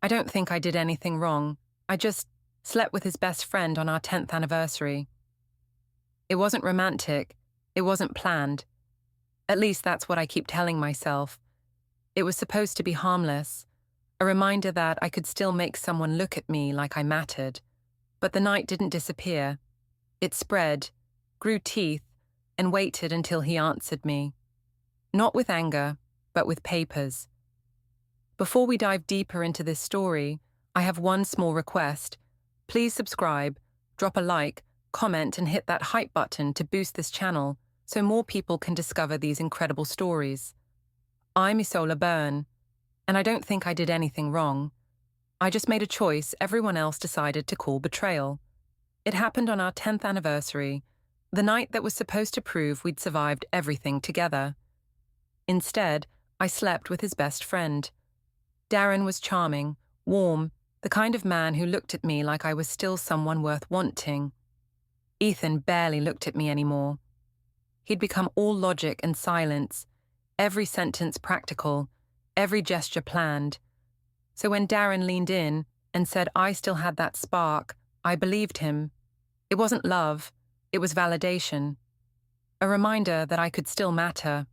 I don't think I did anything wrong. I just slept with his best friend on our 10th anniversary. It wasn't romantic. It wasn't planned. At least that's what I keep telling myself. It was supposed to be harmless, a reminder that I could still make someone look at me like I mattered. But the night didn't disappear. It spread, grew teeth, and waited until he answered me. Not with anger, but with papers. Before we dive deeper into this story, I have one small request. Please subscribe, drop a like, comment, and hit that hype button to boost this channel so more people can discover these incredible stories. I'm Isola Byrne, and I don't think I did anything wrong. I just made a choice everyone else decided to call betrayal. It happened on our 10th anniversary, the night that was supposed to prove we'd survived everything together. Instead, I slept with his best friend. Darren was charming, warm, the kind of man who looked at me like I was still someone worth wanting. Ethan barely looked at me anymore. He'd become all logic and silence, every sentence practical, every gesture planned. So when Darren leaned in and said I still had that spark, I believed him. It wasn't love, it was validation. A reminder that I could still matter.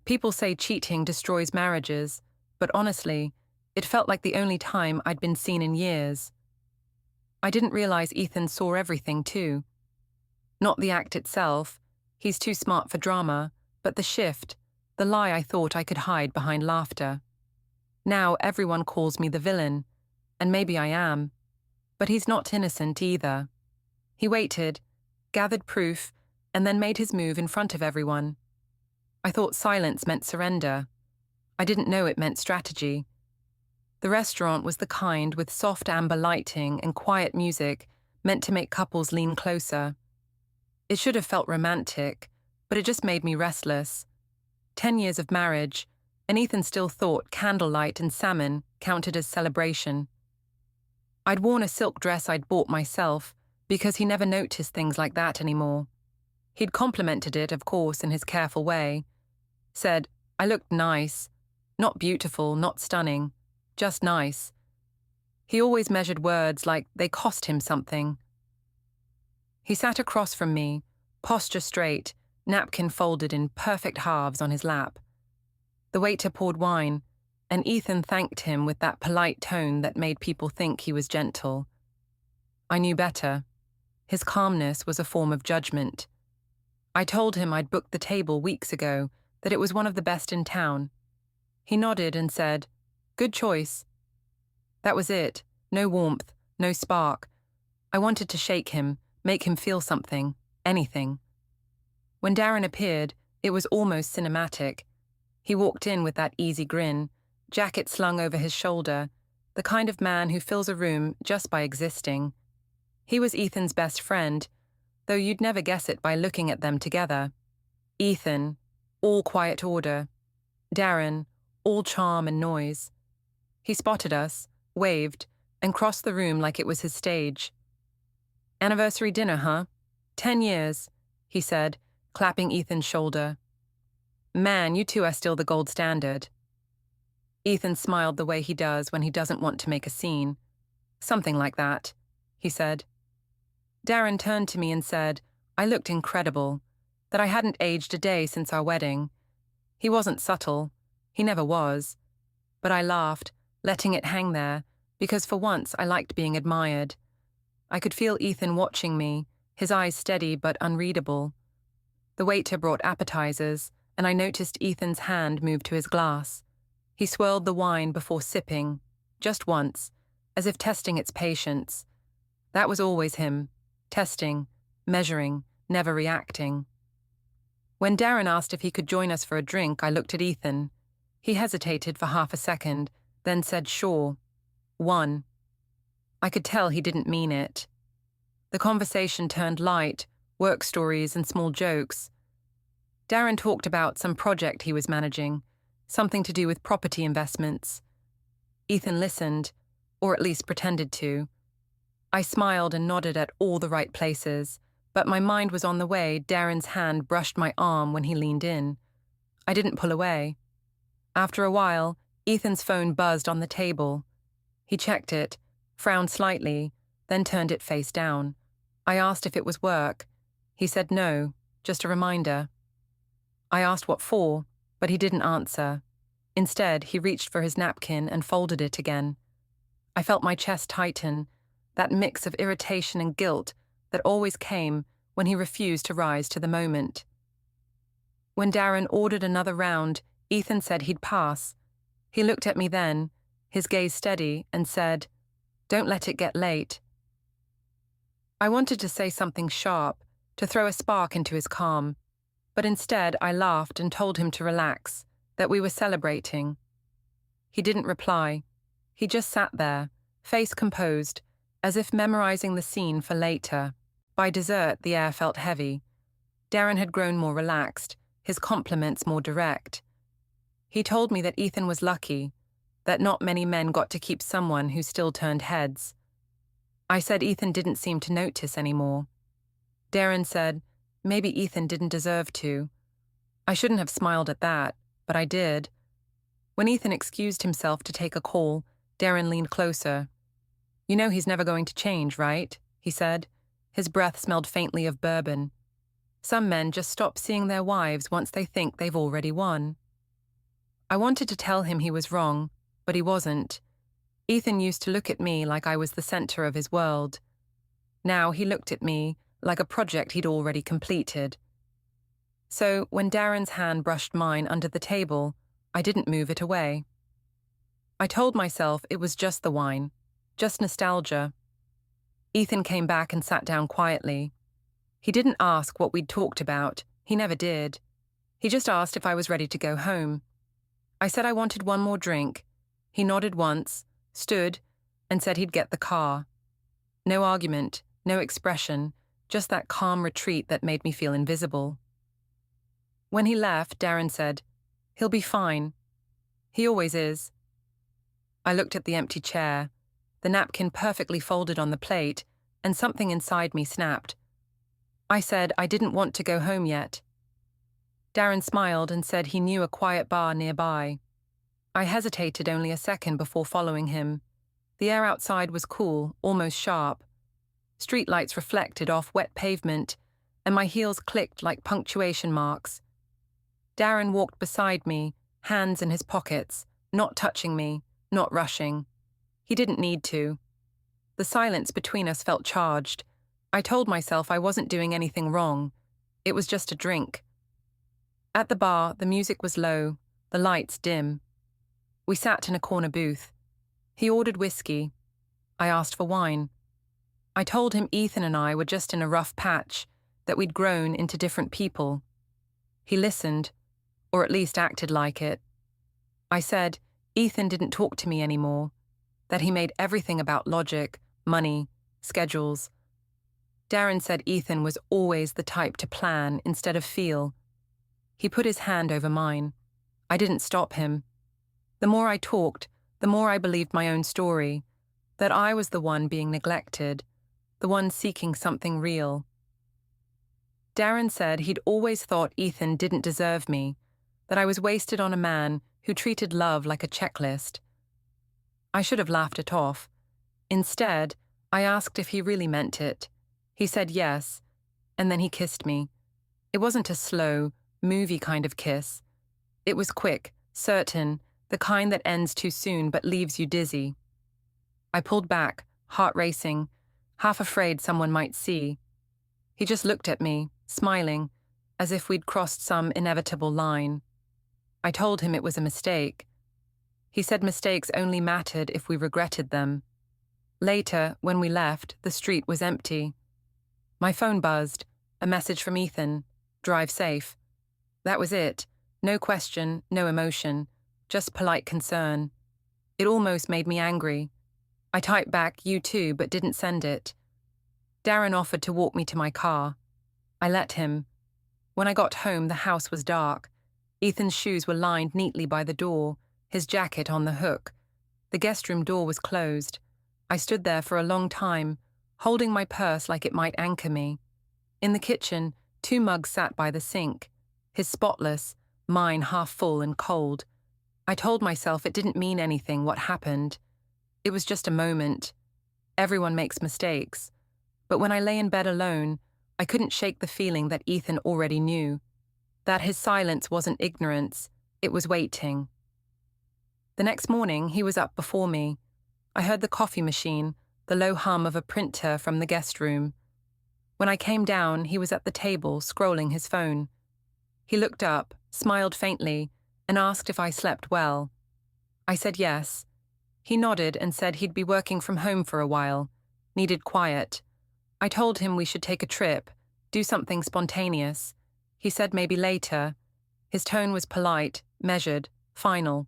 People say cheating destroys marriages, but honestly, it felt like the only time I'd been seen in years. I didn't realize Ethan saw everything too. Not the act itself, he's too smart for drama, but the shift, the lie I thought I could hide behind laughter. Now everyone calls me the villain, and maybe I am. But he's not innocent either. He waited, gathered proof, and then made his move in front of everyone. I thought silence meant surrender. I didn't know it meant strategy. The restaurant was the kind with soft amber lighting and quiet music meant to make couples lean closer. It should have felt romantic, but it just made me restless. 10 years of marriage, and Ethan still thought candlelight and salmon counted as celebration. I'd worn a silk dress I'd bought myself because he never noticed things like that anymore. He'd complimented it, of course, in his careful way. Said, I looked nice. Not beautiful, not stunning. Just nice. He always measured words like they cost him something. He sat across from me, posture straight, napkin folded in perfect halves on his lap. The waiter poured wine, and Ethan thanked him with that polite tone that made people think he was gentle. I knew better. His calmness was a form of judgment. I told him I'd booked the table weeks ago, that it was one of the best in town. He nodded and said, Good choice. That was it. No warmth, no spark. I wanted to shake him, make him feel something, anything. When Darren appeared, it was almost cinematic. He walked in with that easy grin, jacket slung over his shoulder, the kind of man who fills a room just by existing. He was Ethan's best friend, though you'd never guess it by looking at them together. Ethan, all quiet order. Darren, all charm and noise. He spotted us, waved, and crossed the room like it was his stage. Anniversary dinner, huh? 10 years, he said, clapping Ethan's shoulder. Man, you two are still the gold standard. Ethan smiled the way he does when he doesn't want to make a scene. Something like that, he said. Darren turned to me and said, I looked incredible, that I hadn't aged a day since our wedding. He wasn't subtle. He never was. But I laughed, letting it hang there, because for once I liked being admired. I could feel Ethan watching me, his eyes steady but unreadable. The waiter brought appetizers, and I noticed Ethan's hand move to his glass. He swirled the wine before sipping, just once, as if testing its patience. That was always him, testing, measuring, never reacting. When Darren asked if he could join us for a drink, I looked at Ethan. He hesitated for half a second, then said sure. One. I could tell he didn't mean it. The conversation turned light, work stories and small jokes. Darren talked about some project he was managing, something to do with property investments. Ethan listened, or at least pretended to. I smiled and nodded at all the right places, but my mind was on the way. Darren's hand brushed my arm when he leaned in. I didn't pull away. After a while, Ethan's phone buzzed on the table. He checked it, frowned slightly, then turned it face down. I asked if it was work. He said no, just a reminder. I asked what for, but he didn't answer. Instead, he reached for his napkin and folded it again. I felt my chest tighten, that mix of irritation and guilt that always came when he refused to rise to the moment. When Darren ordered another round, Ethan said he'd pass. He looked at me then, his gaze steady, and said, "Don't let it get late." I wanted to say something sharp, to throw a spark into his calm, but instead I laughed and told him to relax, that we were celebrating. He didn't reply. He just sat there, face composed, as if memorizing the scene for later. By dessert, the air felt heavy. Darren had grown more relaxed, his compliments more direct. He told me that Ethan was lucky, that not many men got to keep someone who still turned heads. I said Ethan didn't seem to notice anymore. Darren said, maybe Ethan didn't deserve to. I shouldn't have smiled at that, but I did. When Ethan excused himself to take a call, Darren leaned closer. "You know he's never going to change, right?" he said. His breath smelled faintly of bourbon. "Some men just stop seeing their wives once they think they've already won." I wanted to tell him he was wrong, but he wasn't. Ethan used to look at me like I was the center of his world. Now he looked at me like a project he'd already completed. So when Darren's hand brushed mine under the table, I didn't move it away. I told myself it was just the wine, just nostalgia. Ethan came back and sat down quietly. He didn't ask what we'd talked about. He never did. He just asked if I was ready to go home. I said I wanted one more drink. He nodded once, stood, and said he'd get the car. No argument, no expression, just that calm retreat that made me feel invisible. When he left, Darren said, "He'll be fine. He always is." I looked at the empty chair, the napkin perfectly folded on the plate, and something inside me snapped. I said I didn't want to go home yet. Darren smiled and said he knew a quiet bar nearby. I hesitated only a second before following him. The air outside was cool, almost sharp. Streetlights reflected off wet pavement, and my heels clicked like punctuation marks. Darren walked beside me, hands in his pockets, not touching me, not rushing. He didn't need to. The silence between us felt charged. I told myself I wasn't doing anything wrong. It was just a drink. At the bar, the music was low, the lights dim. We sat in a corner booth. He ordered whiskey. I asked for wine. I told him Ethan and I were just in a rough patch, that we'd grown into different people. He listened, or at least acted like it. I said Ethan didn't talk to me anymore, that he made everything about logic, money, schedules. Darren said Ethan was always the type to plan instead of feel. He put his hand over mine. I didn't stop him. The more I talked, the more I believed my own story, that I was the one being neglected, the one seeking something real. Darren said he'd always thought Ethan didn't deserve me, that I was wasted on a man who treated love like a checklist. I should have laughed it off. Instead, I asked if he really meant it. He said yes, and then he kissed me. It wasn't a slow, movie kind of kiss. It was quick, certain, the kind that ends too soon but leaves you dizzy. I pulled back, heart racing, half afraid someone might see. He just looked at me, smiling, as if we'd crossed some inevitable line. I told him it was a mistake. He said mistakes only mattered if we regretted them. Later, when we left, the street was empty. My phone buzzed, a message from Ethan, "Drive safe." That was it. No question, no emotion, just polite concern. It almost made me angry. I typed back, "You too," but didn't send it. Darren offered to walk me to my car. I let him. When I got home, the house was dark. Ethan's shoes were lined neatly by the door, his jacket on the hook. The guest room door was closed. I stood there for a long time, holding my purse like it might anchor me. In the kitchen, 2 mugs sat by the sink, his spotless, mine half full and cold. I told myself it didn't mean anything what happened. It was just a moment. Everyone makes mistakes. But when I lay in bed alone, I couldn't shake the feeling that Ethan already knew. That his silence wasn't ignorance, it was waiting. The next morning, he was up before me. I heard the coffee machine, the low hum of a printer from the guest room. When I came down, he was at the table, scrolling his phone. He looked up, smiled faintly, and asked if I slept well. I said yes. He nodded and said he'd be working from home for a while, needed quiet. I told him we should take a trip, do something spontaneous. He said maybe later. His tone was polite, measured, final.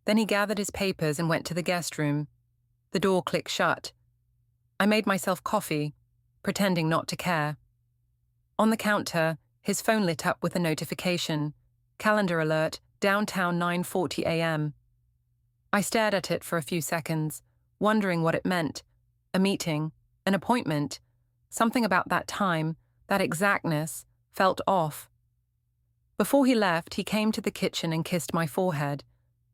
Then he gathered his papers and went to the guest room. The door clicked shut. I made myself coffee, pretending not to care. On the counter, his phone lit up with a notification. Calendar alert, downtown 9:40 a.m. I stared at it for a few seconds, wondering what it meant. A meeting, an appointment. Something about that time, that exactness, felt off. Before he left, he came to the kitchen and kissed my forehead.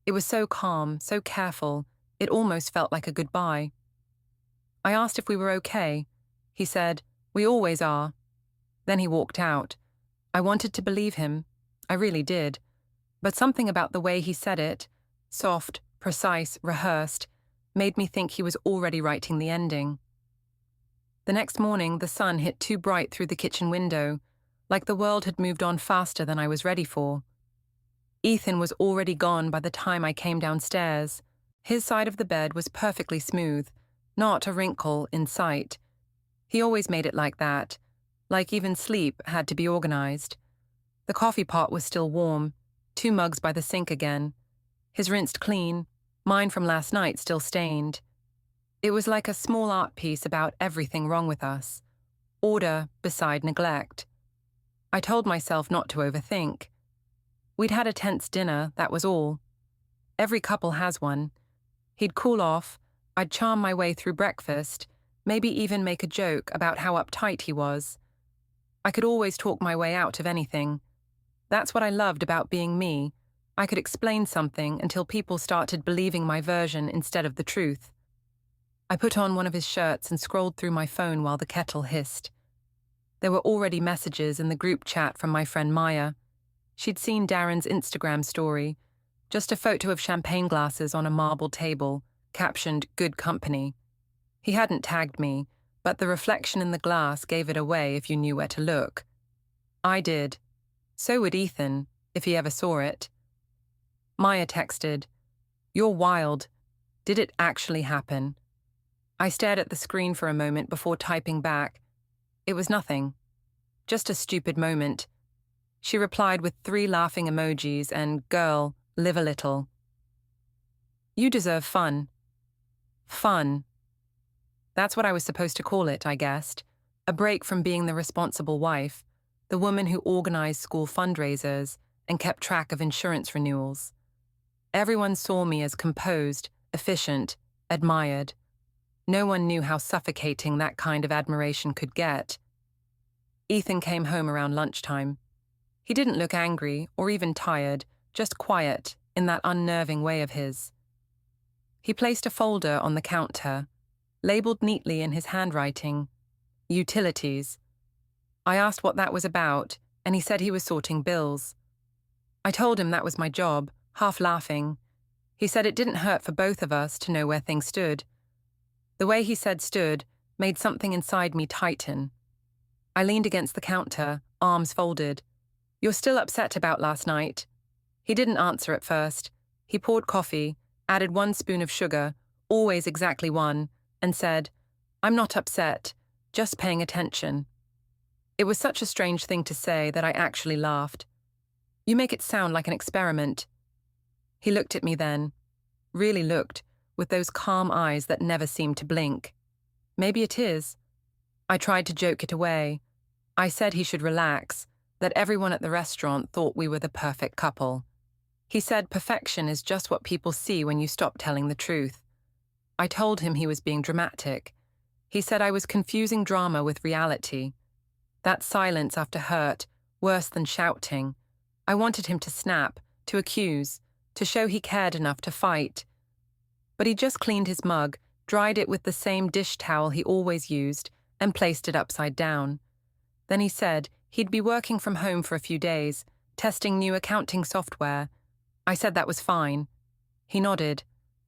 It was so calm, so careful, it almost felt like a goodbye. I asked if we were okay. He said, "We always are." Then he walked out. I wanted to believe him. I really did. But something about the way he said it, soft, precise, rehearsed, made me think he was already writing the ending. The next morning, the sun hit too bright through the kitchen window, like the world had moved on faster than I was ready for. Ethan was already gone by the time I came downstairs. His side of the bed was perfectly smooth, not a wrinkle in sight. He always made it like that, like even sleep had to be organized. The coffee pot was still warm, 2 mugs by the sink again. His rinsed clean, mine from last night still stained. It was like a small art piece about everything wrong with us. Order beside neglect. I told myself not to overthink. We'd had a tense dinner, that was all. Every couple has one. He'd cool off, I'd charm my way through breakfast, maybe even make a joke about how uptight he was. I could always talk my way out of anything. That's what I loved about being me. I could explain something until people started believing my version instead of the truth. I put on one of his shirts and scrolled through my phone while the kettle hissed. There were already messages in the group chat from my friend Maya. She'd seen Darren's Instagram story, just a photo of champagne glasses on a marble table, captioned "Good Company." He hadn't tagged me, but the reflection in the glass gave it away if you knew where to look. I did. So would Ethan, if he ever saw it. Maya texted, "You're wild. Did it actually happen?" I stared at the screen for a moment before typing back. It was nothing. Just a stupid moment. She replied with 3 laughing emojis and "Girl, live a little." You deserve fun. Fun. That's what I was supposed to call it, I guessed. A break from being the responsible wife, the woman who organized school fundraisers and kept track of insurance renewals. Everyone saw me as composed, efficient, admired. No one knew how suffocating that kind of admiration could get. Ethan came home around lunchtime. He didn't look angry or even tired, just quiet in that unnerving way of his. He placed a folder on the counter, labeled neatly in his handwriting, "Utilities." I asked what that was about, and he said he was sorting bills. I told him that was my job, half laughing. He said it didn't hurt for both of us to know where things stood. The way he said stood made something inside me tighten. I leaned against the counter, arms folded. "You're still upset about last night?" He didn't answer at first. He poured coffee, added 1 spoon of sugar, always exactly 1, and said, "I'm not upset, just paying attention." It was such a strange thing to say that I actually laughed. "You make it sound like an experiment." He looked at me then, really looked, with those calm eyes that never seemed to blink. Maybe it is. I tried to joke it away. I said he should relax, that everyone at the restaurant thought we were the perfect couple. He said perfection is just what people see when you stop telling the truth. I told him he was being dramatic. He said I was confusing drama with reality. That silence after hurt, worse than shouting. I wanted him to snap, to accuse, to show he cared enough to fight. but he just cleaned his mug, dried it with the same dish towel he always used, and placed it upside down. Then he said he'd be working from home for a few days, testing new accounting software. I said that was fine. He nodded,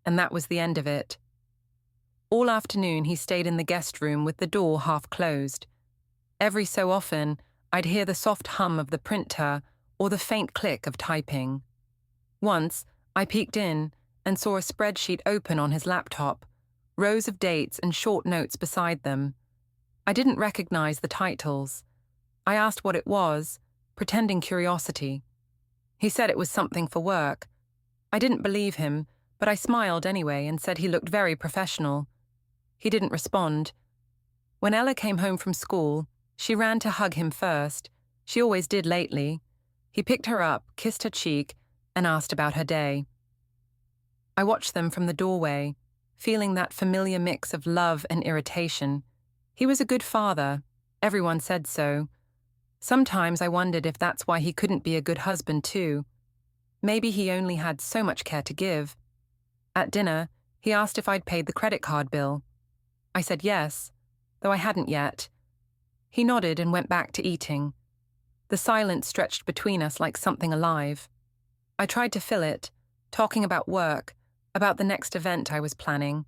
and that was the end of it. All afternoon he stayed in the guest room with the door half closed. Every so often, I'd hear the soft hum of the printer or the faint click of typing. Once, I peeked in and saw a spreadsheet open on his laptop, rows of dates and short notes beside them. I didn't recognize the titles. I asked what it was, pretending curiosity. He said it was something for work. I didn't believe him, but I smiled anyway and said he looked very professional. He didn't respond. When Ella came home from school, she ran to hug him first. She always did lately. He picked her up, kissed her cheek, and asked about her day. I watched them from the doorway, feeling that familiar mix of love and irritation. He was a good father. Everyone said so. Sometimes I wondered if that's why he couldn't be a good husband too. Maybe he only had so much care to give. At dinner, he asked if I'd paid the credit card bill. I said yes, though I hadn't yet. He nodded and went back to eating. The silence stretched between us like something alive. I tried to fill it, talking about work, about the next event I was planning,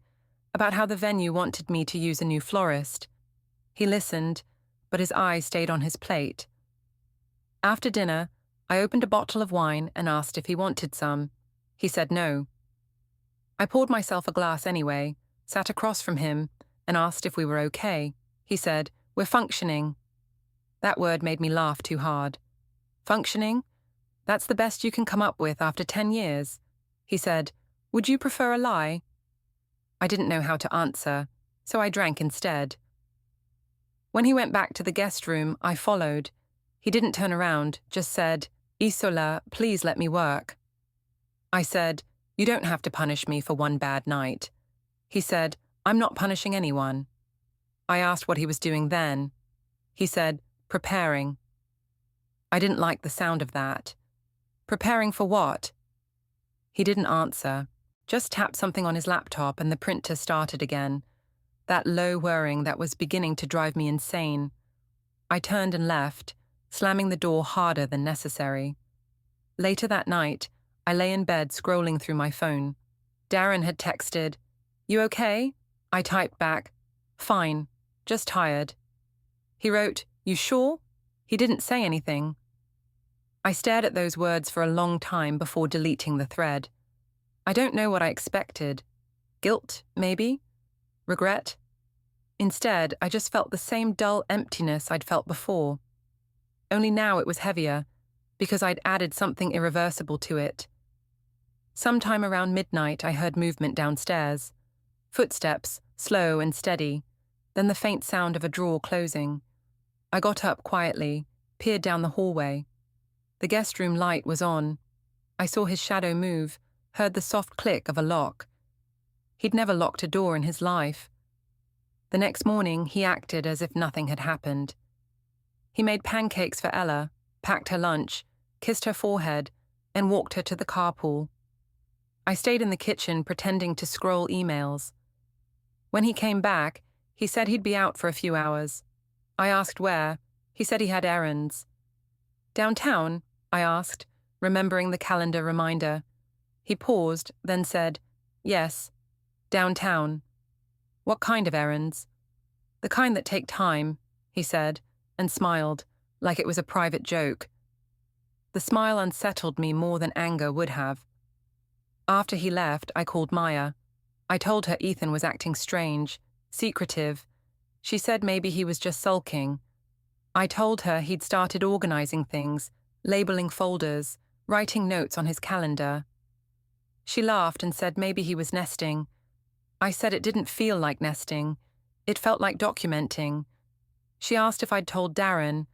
about how the venue wanted me to use a new florist. He listened, but his eyes stayed on his plate. After dinner, I opened a bottle of wine and asked if he wanted some. He said no. I poured myself a glass anyway, sat across from him, and asked if we were okay. He said, "We're functioning." That word made me laugh too hard. Functioning? That's the best you can come up with after 10 years. He said, "Would you prefer a lie?" I didn't know how to answer, so I drank instead. When he went back to the guest room, I followed. He didn't turn around, just said, "Isola, please let me work." I said, "You don't have to punish me for one bad night." He said, "I'm not punishing anyone." I asked what he was doing then. He said, "Preparing." I didn't like the sound of that. Preparing for what? He didn't answer, just tapped something on his laptop and the printer started again. That low whirring that was beginning to drive me insane. I turned and left, slamming the door harder than necessary. Later that night, I lay in bed scrolling through my phone. Darren had texted, "You okay?" I typed back, "Fine, just tired." He wrote, "You sure?" He didn't say anything. I stared at those words for a long time before deleting the thread. I don't know what I expected. Guilt, maybe? Regret? Instead, I just felt the same dull emptiness I'd felt before. Only now it was heavier, because I'd added something irreversible to it. Sometime around midnight, I heard movement downstairs. Footsteps, slow and steady, then the faint sound of a drawer closing. I got up quietly, peered down the hallway. The guest room light was on. I saw his shadow move, heard the soft click of a lock. He'd never locked a door in his life. The next morning, he acted as if nothing had happened. He made pancakes for Ella, packed her lunch, kissed her forehead, and walked her to the carpool. I stayed in the kitchen pretending to scroll emails. When he came back, he said he'd be out for a few hours. I asked where. He said he had errands. "Downtown?" I asked, remembering the calendar reminder. He paused, then said, "Yes, downtown." "What kind of errands?" "The kind that take time," he said, and smiled, like it was a private joke. The smile unsettled me more than anger would have. After he left, I called Maya. I told her Ethan was acting strange, secretive. She said maybe he was just sulking. I told her he'd started organizing things, labeling folders, writing notes on his calendar. She laughed and said maybe he was nesting. I said it didn't feel like nesting. It felt like documenting. She asked if I'd told Darren.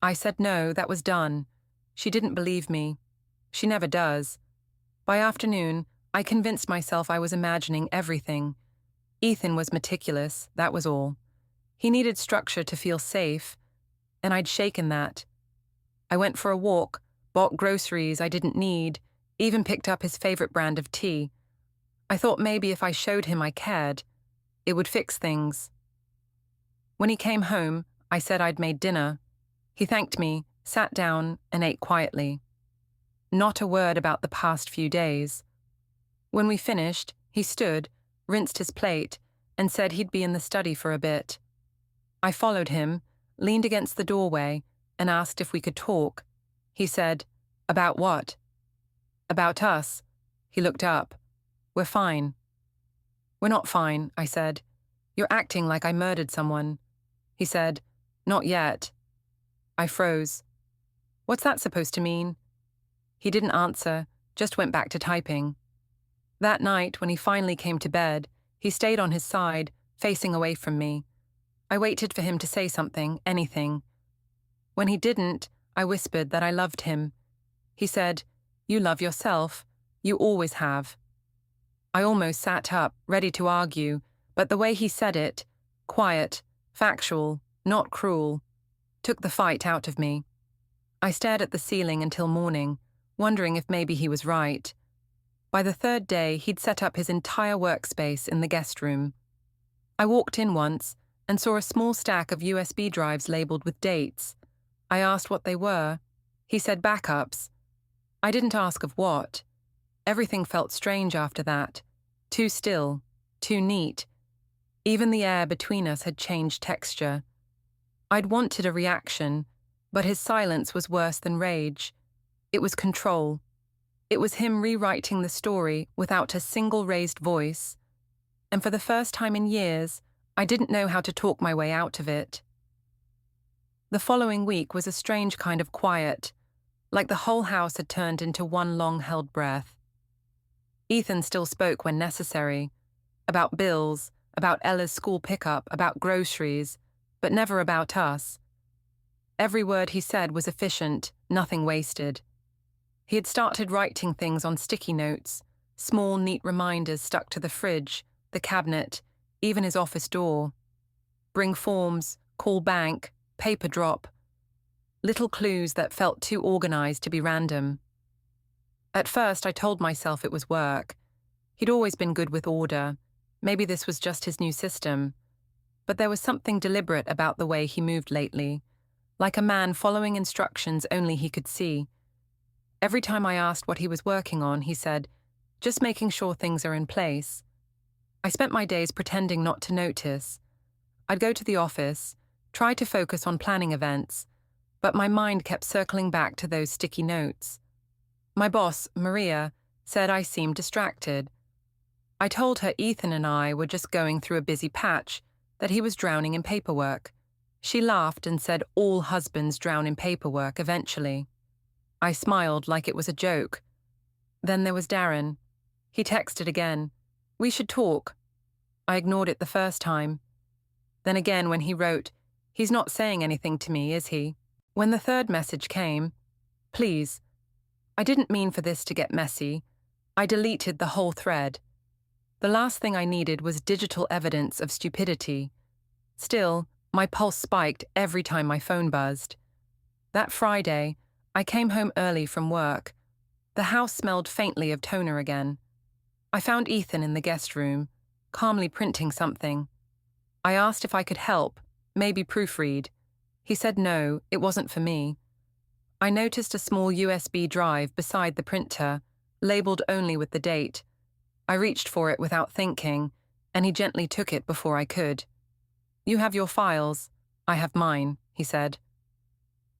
I said no, that was done. She didn't believe me. She never does. By afternoon, I convinced myself I was imagining everything. Ethan was meticulous, that was all. He needed structure to feel safe, and I'd shaken that. I went for a walk, bought groceries I didn't need, even picked up his favorite brand of tea. I thought maybe if I showed him I cared, it would fix things. When he came home, I said I'd made dinner. He thanked me, sat down, and ate quietly. Not a word about the past few days. When we finished, he stood, rinsed his plate, and said he'd be in the study for a bit. I followed him, leaned against the doorway, and asked if we could talk. He said, "About what?" "About us." He looked up. "We're fine." "We're not fine," I said. "You're acting like I murdered someone." He said, "Not yet." I froze. "What's that supposed to mean?" He didn't answer, just went back to typing. That night, when he finally came to bed, he stayed on his side, facing away from me. I waited for him to say something, anything. When he didn't, I whispered that I loved him. He said, "You love yourself. You always have." I almost sat up, ready to argue, but the way he said it, quiet, factual, not cruel, took the fight out of me. I stared at the ceiling until morning, wondering if maybe he was right. By the third day, he'd set up his entire workspace in the guest room. I walked in once and saw a small stack of USB drives labeled with dates. I asked what they were. He said backups. I didn't ask of what. Everything felt strange after that. Too still, too neat. Even the air between us had changed texture. I'd wanted a reaction, but his silence was worse than rage. It was control. It was him rewriting the story without a single raised voice. And for the first time in years, I didn't know how to talk my way out of it. The following week was a strange kind of quiet, like the whole house had turned into one long-held breath. Ethan still spoke when necessary, about bills, about Ella's school pickup, about groceries, but never about us. Every word he said was efficient, nothing wasted. He had started writing things on sticky notes, small, neat reminders stuck to the fridge, the cabinet, even his office door. Bring forms, call bank, paper drop. Little clues that felt too organized to be random. At first, I told myself it was work. He'd always been good with order. Maybe this was just his new system. But there was something deliberate about the way he moved lately, like a man following instructions only he could see. Every time I asked what he was working on, he said, "Just making sure things are in place." I spent my days pretending not to notice. I'd go to the office, try to focus on planning events, but my mind kept circling back to those sticky notes. My boss, Maria, said I seemed distracted. I told her Ethan and I were just going through a busy patch, that he was drowning in paperwork. She laughed and said all husbands drown in paperwork eventually. I smiled like it was a joke. Then there was Darren. He texted again. "We should talk." I ignored it the first time. Then again when he wrote, "He's not saying anything to me, is he?" When the third message came, "Please." I didn't mean for this to get messy. I deleted the whole thread. The last thing I needed was digital evidence of stupidity. Still, my pulse spiked every time my phone buzzed. That Friday, I came home early from work. The house smelled faintly of toner again. I found Ethan in the guest room, calmly printing something. I asked if I could help, maybe proofread. He said no, it wasn't for me. I noticed a small USB drive beside the printer, labeled only with the date. I reached for it without thinking, and he gently took it before I could. "You have your files, I have mine," he said.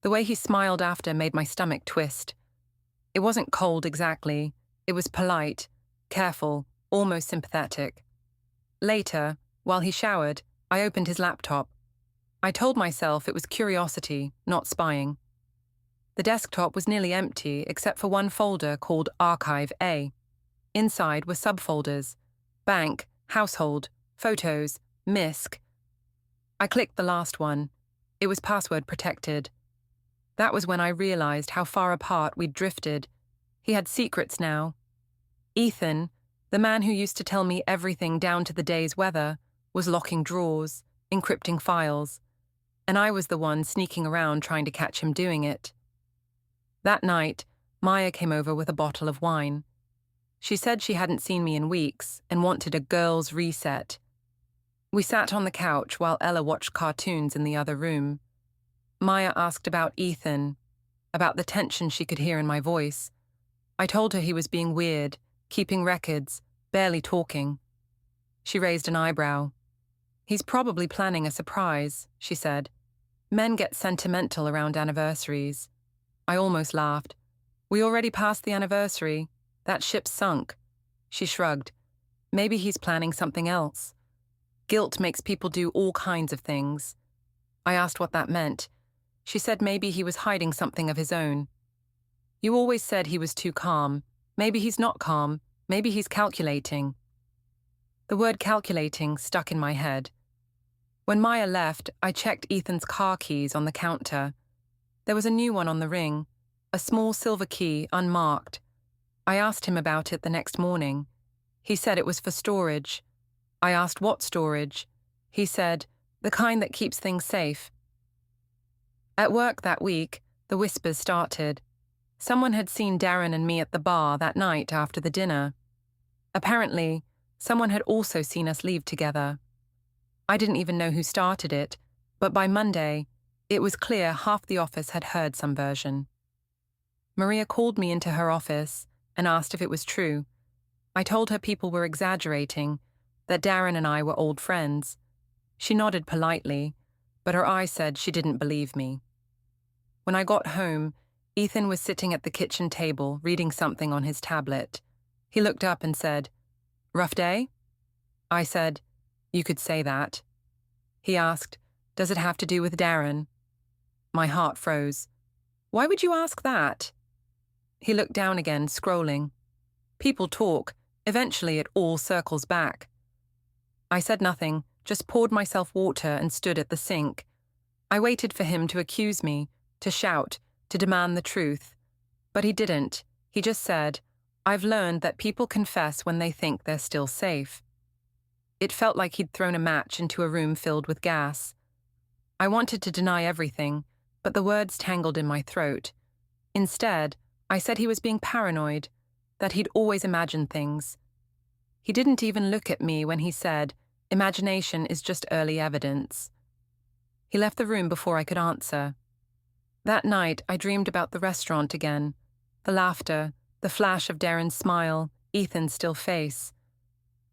The way he smiled after made my stomach twist. It wasn't cold exactly, it was polite, careful, almost sympathetic. Later, while he showered, I opened his laptop. I told myself it was curiosity, not spying. The desktop was nearly empty except for one folder called Archive A. Inside were subfolders: bank, household, photos, MISC. I clicked the last one. It was password protected. That was when I realized how far apart we'd drifted. He had secrets now. Ethan, the man who used to tell me everything down to the day's weather, was locking drawers, encrypting files, and I was the one sneaking around trying to catch him doing it. That night, Maya came over with a bottle of wine. She said she hadn't seen me in weeks and wanted a girls' reset. We sat on the couch while Ella watched cartoons in the other room. Maya asked about Ethan, about the tension she could hear in my voice. I told her he was being weird, keeping records, barely talking. She raised an eyebrow. "He's probably planning a surprise," she said. "Men get sentimental around anniversaries." I almost laughed. "We already passed the anniversary. That ship's sunk." She shrugged. "Maybe he's planning something else. Guilt makes people do all kinds of things." I asked what that meant. She said maybe he was hiding something of his own. "You always said he was too calm. Maybe he's not calm. Maybe he's calculating." The word calculating stuck in my head. When Maya left, I checked Ethan's car keys on the counter. There was a new one on the ring, a small silver key, unmarked. I asked him about it the next morning. He said it was for storage. I asked what storage. He said, the kind that keeps things safe. At work that week, the whispers started. Someone had seen Darren and me at the bar that night after the dinner. Apparently, someone had also seen us leave together. I didn't even know who started it, but by Monday, it was clear half the office had heard some version. Maria called me into her office and asked if it was true. I told her people were exaggerating, that Darren and I were old friends. She nodded politely, but her eyes said she didn't believe me. When I got home, Ethan was sitting at the kitchen table reading something on his tablet. He looked up and said, "Rough day?" I said, "You could say that." He asked, "Does it have to do with Darren?" My heart froze. "Why would you ask that?" He looked down again, scrolling. People talk. Eventually it all circles back. I said nothing, just poured myself water and stood at the sink. I waited for him to accuse me, to shout, to demand the truth. But he didn't. He just said, "I've learned that people confess when they think they're still safe." It felt like he'd thrown a match into a room filled with gas. I wanted to deny everything, but the words tangled in my throat. Instead, I said he was being paranoid, that he'd always imagined things. He didn't even look at me when he said, "Imagination is just early evidence." He left the room before I could answer. That night, I dreamed about the restaurant again, the laughter, the flash of Darren's smile, Ethan's still face.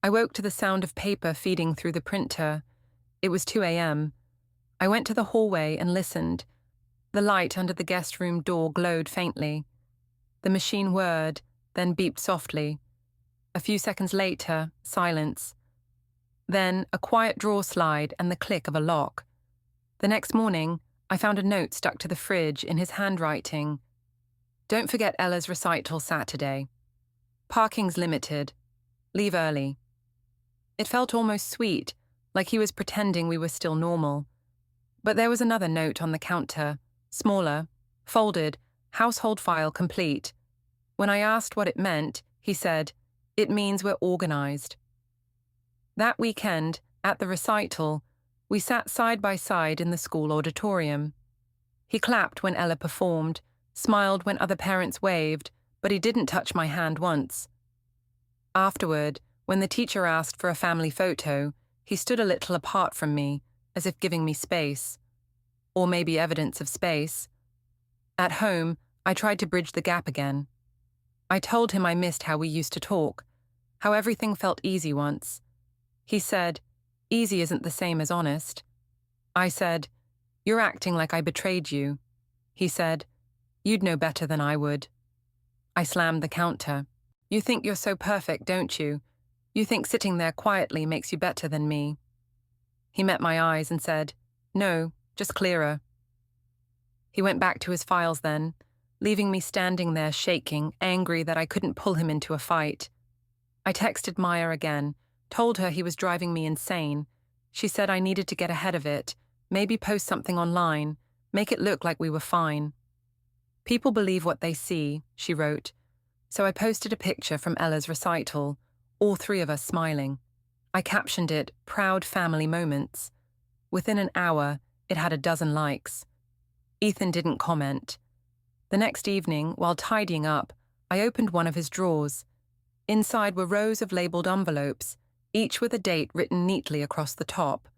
I woke to the sound of paper feeding through the printer. It was 2 a.m. I went to the hallway and listened. The light under the guest room door glowed faintly. The machine whirred, then beeped softly. A few seconds later, silence. Then a quiet drawer slide and the click of a lock. The next morning, I found a note stuck to the fridge in his handwriting. "Don't forget Ella's recital Saturday. Parking's limited. Leave early." It felt almost sweet, like he was pretending we were still normal. But there was another note on the counter, smaller, folded, household file complete. When I asked what it meant, he said, "It means we're organized." That weekend, at the recital, we sat side by side in the school auditorium. He clapped when Ella performed, smiled when other parents waved, but he didn't touch my hand once. Afterward, when the teacher asked for a family photo, he stood a little apart from me, as if giving me space. Or maybe evidence of space. At home, I tried to bridge the gap again. I told him I missed how we used to talk, how everything felt easy once. He said, "Easy isn't the same as honest." I said, "You're acting like I betrayed you." He said, "You'd know better than I would." I slammed the counter. "You think you're so perfect, don't you? You think sitting there quietly makes you better than me." He met my eyes and said, "No, just clearer." He went back to his files then, leaving me standing there shaking, angry that I couldn't pull him into a fight. I texted Maya again, told her he was driving me insane. She said I needed to get ahead of it, maybe post something online, make it look like we were fine. "People believe what they see," she wrote. So I posted a picture from Ella's recital, all three of us smiling. I captioned it, "Proud Family Moments." Within an hour, it had 12 likes. Ethan didn't comment. The next evening, while tidying up, I opened one of his drawers. Inside were rows of labeled envelopes, each with a date written neatly across the top.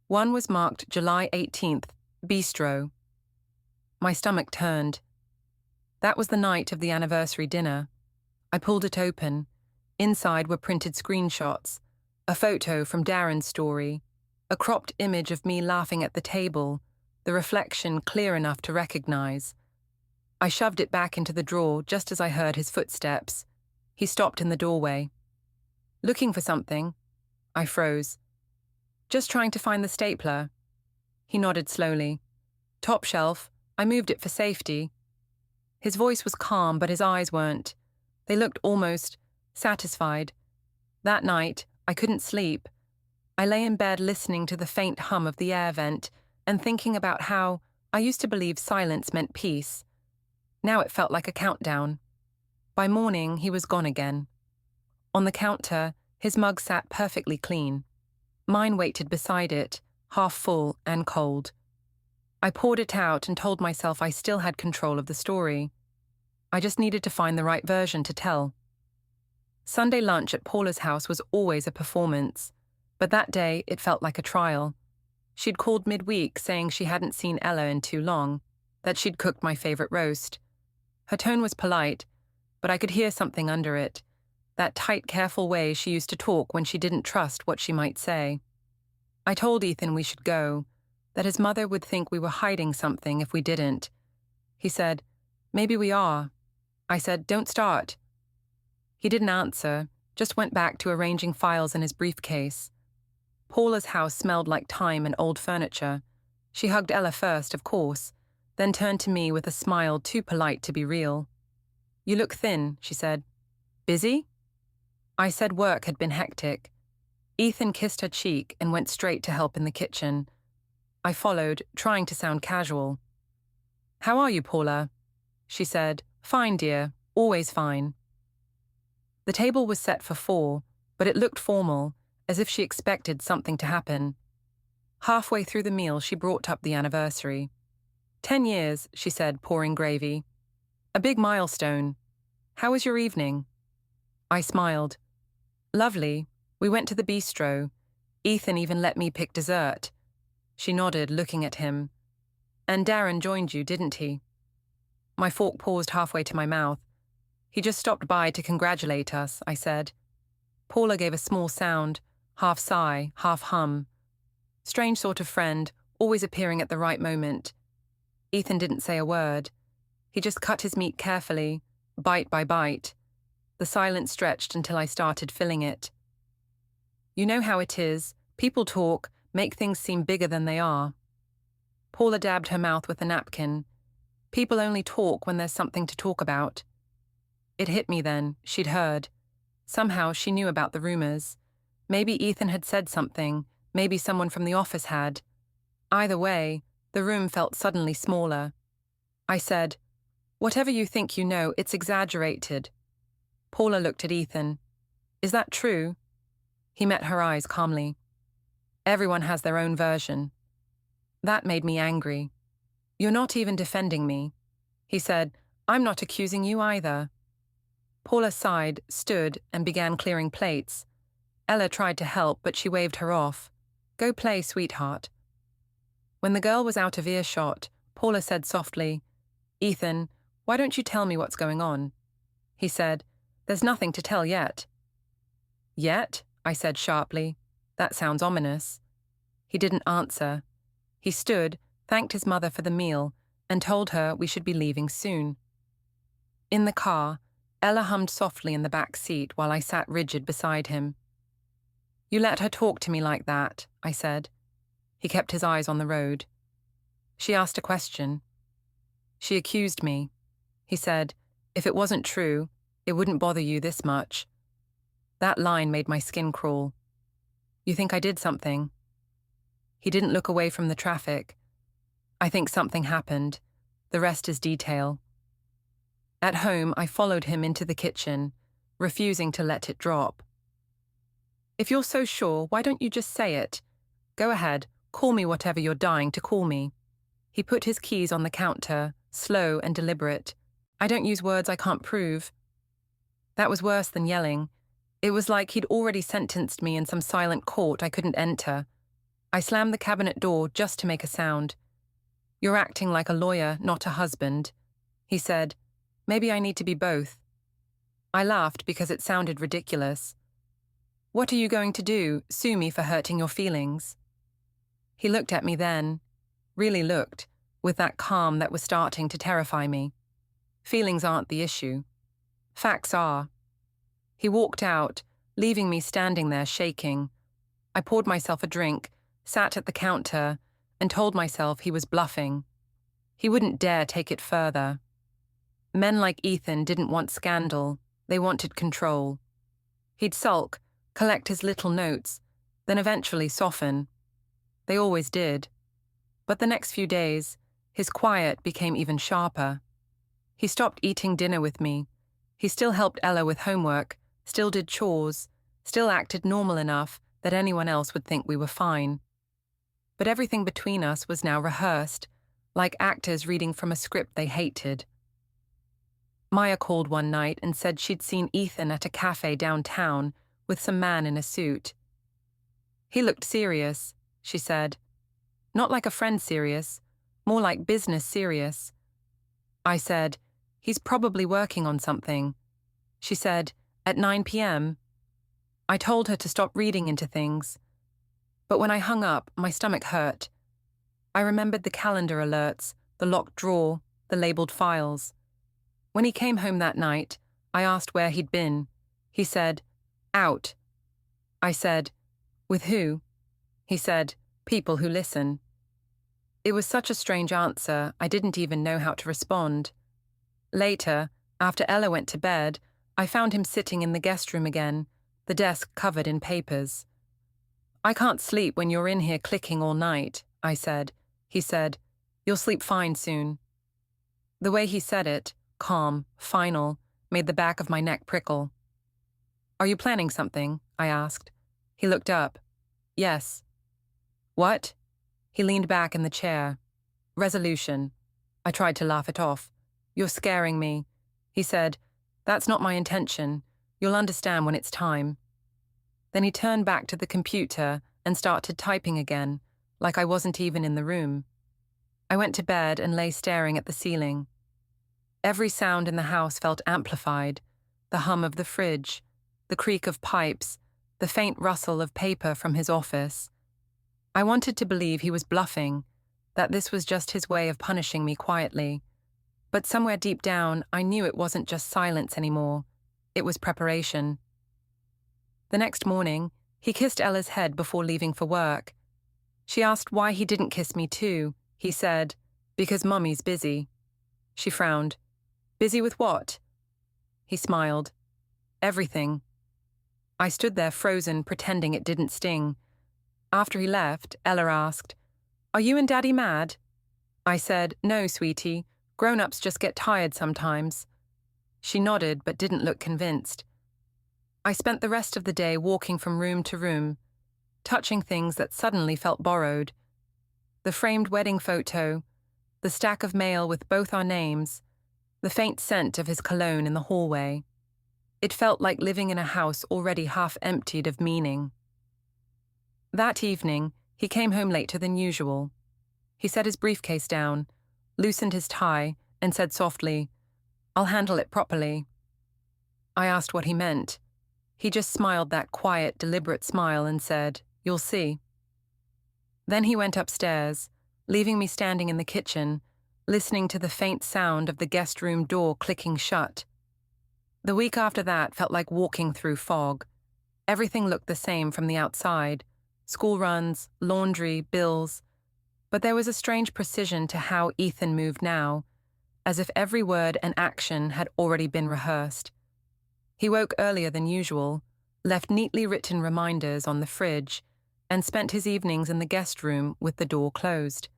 One was marked July 18th, Bistro. My stomach turned. That was the night of the anniversary dinner. I pulled it open. Inside were printed screenshots, a photo from Darren's story, a cropped image of me laughing at the table, the reflection clear enough to recognize. I shoved it back into the drawer just as I heard his footsteps. He stopped in the doorway. Looking for something? I froze. Just trying to find the stapler. He nodded slowly. Top shelf. I moved it for safety. His voice was calm, but his eyes weren't. They looked almost satisfied. That night, I couldn't sleep. I lay in bed listening to the faint hum of the air vent and thinking about how I used to believe silence meant peace. Now it felt like a countdown. By morning, he was gone again. On the counter, his mug sat perfectly clean. Mine waited beside it, half full and cold. I poured it out and told myself I still had control of the story. I just needed to find the right version to tell. Sunday lunch at Paula's house was always a performance, but that day it felt like a trial. She'd called midweek saying she hadn't seen Ella in too long, that she'd cooked my favorite roast. Her tone was polite, but I could hear something under it, that tight, careful way she used to talk when she didn't trust what she might say. I told Ethan we should go, that his mother would think we were hiding something if we didn't. He said, "Maybe we are." I said, "Don't start." He didn't answer, just went back to arranging files in his briefcase. Paula's house smelled like time and old furniture. She hugged Ella first, of course, then turned to me with a smile too polite to be real. "You look thin," she said. "Busy?" I said work had been hectic. Ethan kissed her cheek and went straight to help in the kitchen. I followed, trying to sound casual. "How are you, Paula?" She said, "Fine, dear, always fine." The table was set for 4, but it looked formal, as if she expected something to happen. Halfway through the meal, she brought up the anniversary. 10 years, she said, pouring gravy. A big milestone. How was your evening? I smiled. Lovely. We went to the bistro. Ethan even let me pick dessert. She nodded, looking at him. And Darren joined you, didn't he? My fork paused halfway to my mouth. He just stopped by to congratulate us, I said. Paula gave a small sound, half sigh, half hum. Strange sort of friend, always appearing at the right moment. Ethan didn't say a word. He just cut his meat carefully, bite by bite. The silence stretched until I started filling it. You know how it is. People talk, make things seem bigger than they are. Paula dabbed her mouth with a napkin. People only talk when there's something to talk about. It hit me then, she'd heard. Somehow she knew about the rumors. Maybe Ethan had said something, maybe someone from the office had. Either way, the room felt suddenly smaller. I said, "Whatever you think you know, it's exaggerated." Paula looked at Ethan. "Is that true?" He met her eyes calmly. "Everyone has their own version." That made me angry. "You're not even defending me." He said, "I'm not accusing you either." Paula sighed, stood, and began clearing plates. Ella tried to help, but she waved her off. "Go play, sweetheart." When the girl was out of earshot, Paula said softly, "Ethan, why don't you tell me what's going on?" He said, "There's nothing to tell yet." "Yet?" I said sharply. "That sounds ominous." He didn't answer. He stood, thanked his mother for the meal, and told her we should be leaving soon. In the car, Ella hummed softly in the back seat while I sat rigid beside him. "You let her talk to me like that," I said. He kept his eyes on the road. She asked a question. "She accused me." He said, "If it wasn't true, it wouldn't bother you this much." That line made my skin crawl. "You think I did something?" He didn't look away from the traffic. "I think something happened. The rest is detail." At home, I followed him into the kitchen, refusing to let it drop. "If you're so sure, why don't you just say it? Go ahead, call me whatever you're dying to call me." He put his keys on the counter, slow and deliberate. "I don't use words I can't prove." That was worse than yelling. It was like he'd already sentenced me in some silent court I couldn't enter. I slammed the cabinet door just to make a sound. "You're acting like a lawyer, not a husband," he said. "Maybe I need to be both." I laughed because it sounded ridiculous. "What are you going to do, sue me for hurting your feelings?" He looked at me then, really looked, with that calm that was starting to terrify me. Feelings aren't the issue. Facts are. He walked out, leaving me standing there shaking. I poured myself a drink, sat at the counter, and told myself he was bluffing. He wouldn't dare take it further. Men like Ethan didn't want scandal, they wanted control. He'd sulk, collect his little notes, then eventually soften. They always did. But the next few days, his quiet became even sharper. He stopped eating dinner with me. He still helped Ella with homework, still did chores, still acted normal enough that anyone else would think we were fine. But everything between us was now rehearsed, like actors reading from a script they hated. Maya called one night and said she'd seen Ethan at a cafe downtown with some man in a suit. "He looked serious," she said. "Not like a friend serious, more like business serious." I said, "He's probably working on something." She said, "At 9 p.m. I told her to stop reading into things. But when I hung up, my stomach hurt. I remembered the calendar alerts, the locked drawer, the labeled files. When he came home that night, I asked where he'd been. He said, "Out." I said, "With who?" He said, "People who listen." It was such a strange answer, I didn't even know how to respond. Later, after Ella went to bed, I found him sitting in the guest room again, the desk covered in papers. "I can't sleep when you're in here clicking all night," I said. He said, "You'll sleep fine soon." The way he said it, calm, final, made the back of my neck prickle. "Are you planning something?" I asked. He looked up. "Yes." "What?" He leaned back in the chair. "Resolution." I tried to laugh it off. "You're scaring me." He said, "That's not my intention. You'll understand when it's time." Then he turned back to the computer and started typing again, like I wasn't even in the room. I went to bed and lay staring at the ceiling. Every sound in the house felt amplified: the hum of the fridge, the creak of pipes, the faint rustle of paper from his office. I wanted to believe he was bluffing, that this was just his way of punishing me quietly. But somewhere deep down, I knew it wasn't just silence anymore. It was preparation. The next morning, he kissed Ella's head before leaving for work. She asked why he didn't kiss me too. He said, "Because Mummy's busy." She frowned. "Busy with what?" He smiled. "Everything." I stood there frozen, pretending it didn't sting. After he left, Ella asked, "Are you and Daddy mad?" I said, "No, sweetie. Grown-ups just get tired sometimes." She nodded but didn't look convinced. I spent the rest of the day walking from room to room, touching things that suddenly felt borrowed. The framed wedding photo, the stack of mail with both our names, the faint scent of his cologne in the hallway. It felt like living in a house already half emptied of meaning. That evening, he came home later than usual. He set his briefcase down, loosened his tie, and said softly, "I'll handle it properly." I asked what he meant. He just smiled that quiet, deliberate smile and said, "You'll see." Then he went upstairs, leaving me standing in the kitchen, listening to the faint sound of the guest room door clicking shut. The week after that felt like walking through fog. Everything looked the same from the outside: school runs, laundry, bills. But there was a strange precision to how Ethan moved now, as if every word and action had already been rehearsed. He woke earlier than usual, left neatly written reminders on the fridge, and spent his evenings in the guest room with the door closed.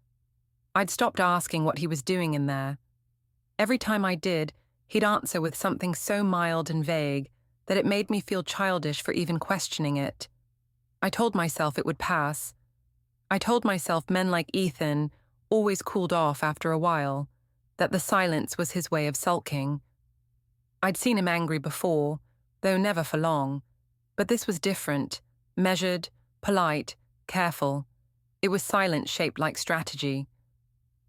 I'd stopped asking what he was doing in there. Every time I did, he'd answer with something so mild and vague that it made me feel childish for even questioning it. I told myself it would pass. I told myself men like Ethan always cooled off after a while, that the silence was his way of sulking. I'd seen him angry before, though never for long. But this was different, measured, polite, careful. It was silence shaped like strategy.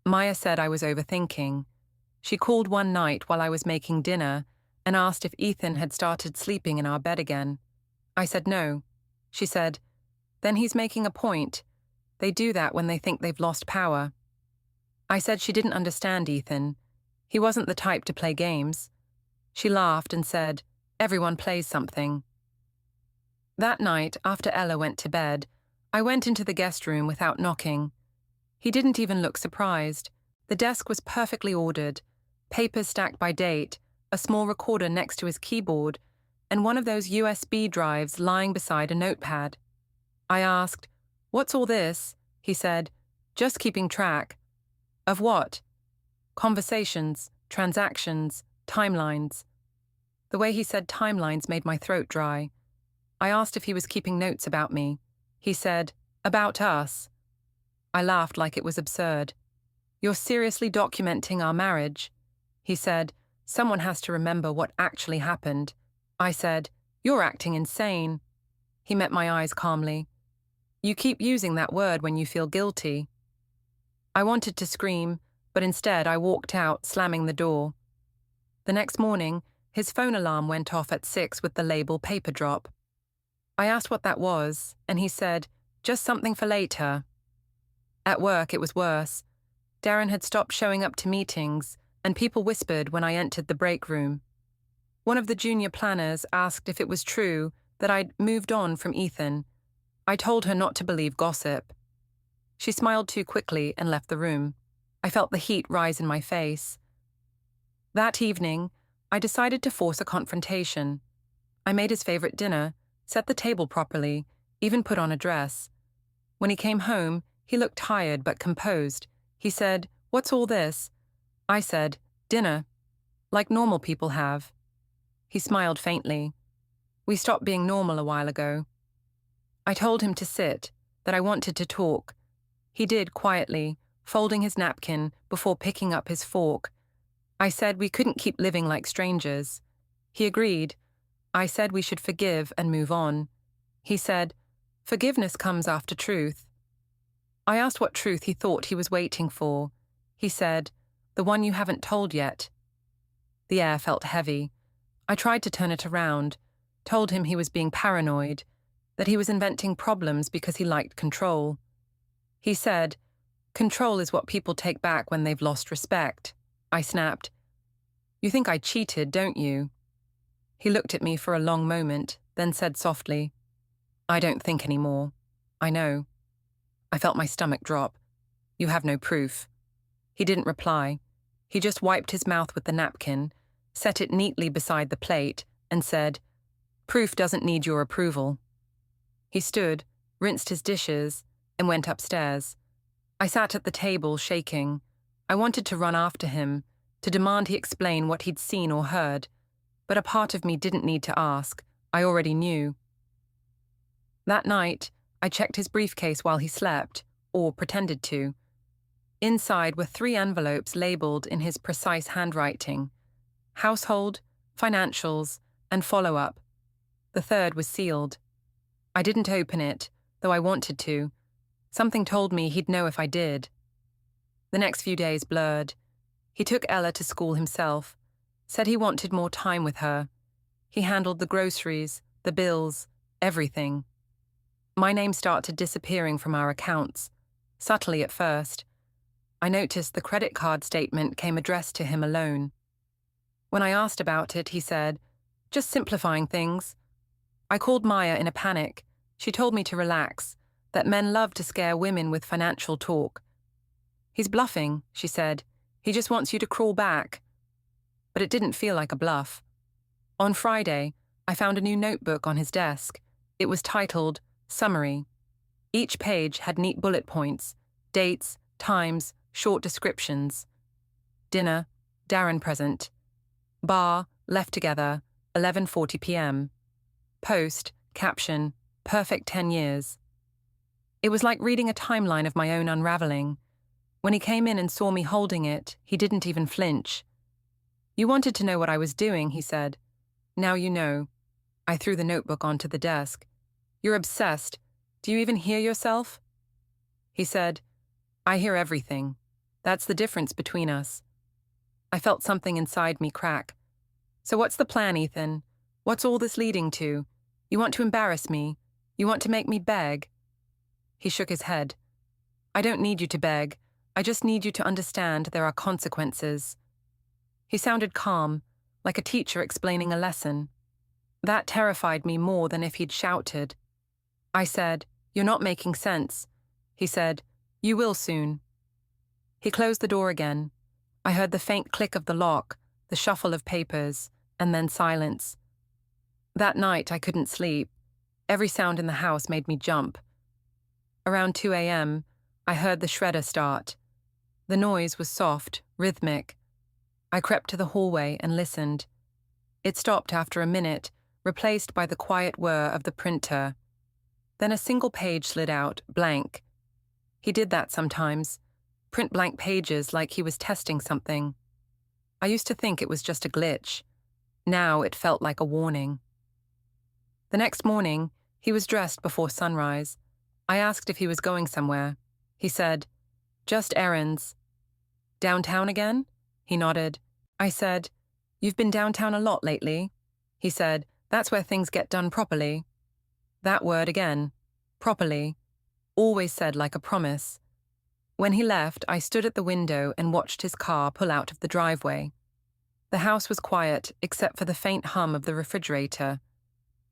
Maya said I was overthinking. She called one night while I was making dinner and asked if Ethan had started sleeping in our bed again. I said no. She said, "Then he's making a point. They do that when they think they've lost power." I said she didn't understand Ethan. He wasn't the type to play games. She laughed and said, "Everyone plays something." That night, after Ella went to bed, I went into the guest room without knocking. He didn't even look surprised. The desk was perfectly ordered, papers stacked by date, a small recorder next to his keyboard, and one of those USB drives lying beside a notepad. I asked, "What's all this?" He said, "Just keeping track." "Of what?" "Conversations, transactions, timelines." The way he said timelines made my throat dry. I asked if he was keeping notes about me. He said, "About us." I laughed like it was absurd. "You're seriously documenting our marriage?" He said, "Someone has to remember what actually happened." I said, "You're acting insane." He met my eyes calmly. "You keep using that word when you feel guilty." I wanted to scream, but instead I walked out, slamming the door. The next morning, his phone alarm went off at 6 with the label paper drop. I asked what that was, and he said, "Just something for later." At work, it was worse. Darren had stopped showing up to meetings, and people whispered when I entered the break room. One of the junior planners asked if it was true that I'd moved on from Ethan. I told her not to believe gossip. She smiled too quickly and left the room. I felt the heat rise in my face. That evening, I decided to force a confrontation. I made his favorite dinner, set the table properly, even put on a dress. When he came home, he looked tired but composed. He said, "What's all this?" I said, "Dinner, like normal people have." He smiled faintly. "We stopped being normal a while ago." I told him to sit, that I wanted to talk. He did quietly, folding his napkin before picking up his fork. I said we couldn't keep living like strangers. He agreed. I said we should forgive and move on. He said, "Forgiveness comes after truth." I asked what truth he thought he was waiting for. He said, "The one you haven't told yet." The air felt heavy. I tried to turn it around, told him he was being paranoid, that he was inventing problems because he liked control. He said, "Control is what people take back when they've lost respect." I snapped, "You think I cheated, don't you?" He looked at me for a long moment, then said softly, "I don't think anymore. I know." I felt my stomach drop. "You have no proof." He didn't reply. He just wiped his mouth with the napkin, set it neatly beside the plate, and said, "Proof doesn't need your approval." He stood, rinsed his dishes, and went upstairs. I sat at the table, shaking. I wanted to run after him, to demand he explain what he'd seen or heard, but a part of me didn't need to ask. I already knew. That night, I checked his briefcase while he slept, or pretended to. Inside were 3 envelopes labeled in his precise handwriting: household, financials, and follow-up. The third was sealed. I didn't open it, though I wanted to. Something told me he'd know if I did. The next few days blurred. He took Ella to school himself, said he wanted more time with her. He handled the groceries, the bills, everything. My name started disappearing from our accounts, subtly at first. I noticed the credit card statement came addressed to him alone. When I asked about it, he said, "Just simplifying things." I called Maya in a panic. She told me to relax, that men love to scare women with financial talk. "He's bluffing," she said. "He just wants you to crawl back." But it didn't feel like a bluff. On Friday, I found a new notebook on his desk. It was titled Summary. Each page had neat bullet points, dates, times, short descriptions. Dinner, Darren present. Bar, left together, 11:40 p.m. Post, caption, perfect 10 years. It was like reading a timeline of my own unraveling. When he came in and saw me holding it, he didn't even flinch. You wanted to know what I was doing, he said. Now you know. I threw the notebook onto the desk. You're obsessed. Do you even hear yourself? He said, I hear everything. That's the difference between us. I felt something inside me crack. So what's the plan, Ethan? What's all this leading to? You want to embarrass me? You want to make me beg? He shook his head. I don't need you to beg. I just need you to understand there are consequences. He sounded calm, like a teacher explaining a lesson. That terrified me more than if he'd shouted. I said, You're not making sense. He said, You will soon. He closed the door again. I heard the faint click of the lock, the shuffle of papers, and then silence. That night I couldn't sleep. Every sound in the house made me jump. Around 2 a.m., I heard the shredder start. The noise was soft, rhythmic. I crept to the hallway and listened. It stopped after a minute, replaced by the quiet whir of the printer. Then a single page slid out, blank. He did that sometimes, print blank pages like he was testing something. I used to think it was just a glitch. Now it felt like a warning. The next morning, he was dressed before sunrise. I asked if he was going somewhere. He said, Just errands. Downtown again? He nodded. I said, You've been downtown a lot lately. He said, That's where things get done properly. That word again, properly, always said like a promise. When he left, I stood at the window and watched his car pull out of the driveway. The house was quiet, except for the faint hum of the refrigerator.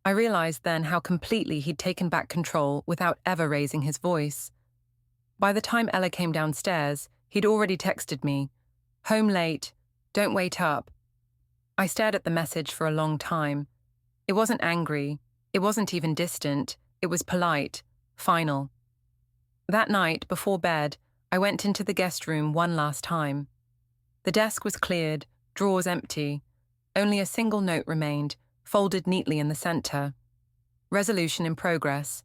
I realized then how completely he'd taken back control without ever raising his voice. By the time Ella came downstairs, he'd already texted me, Home late, don't wait up. I stared at the message for a long time. It wasn't angry, it wasn't even distant, it was polite, final. That night, before bed, I went into the guest room one last time. The desk was cleared, drawers empty. Only a single note remained, folded neatly in the center. Resolution in progress.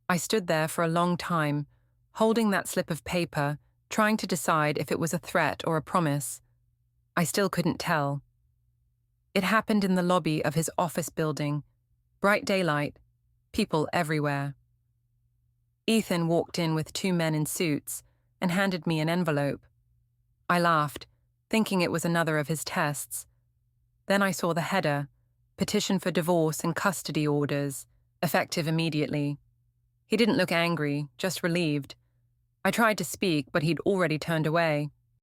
I stood there for a long time, holding that slip of paper, trying to decide if it was a threat or a promise. I still couldn't tell. It happened in the lobby of his office building. Bright daylight, people everywhere. Ethan walked in with 2 men in suits and handed me an envelope. I laughed, thinking it was another of his tests. Then I saw the header, petition for divorce and custody orders, effective immediately. He didn't look angry, just relieved. I tried to speak, but he'd already turned away.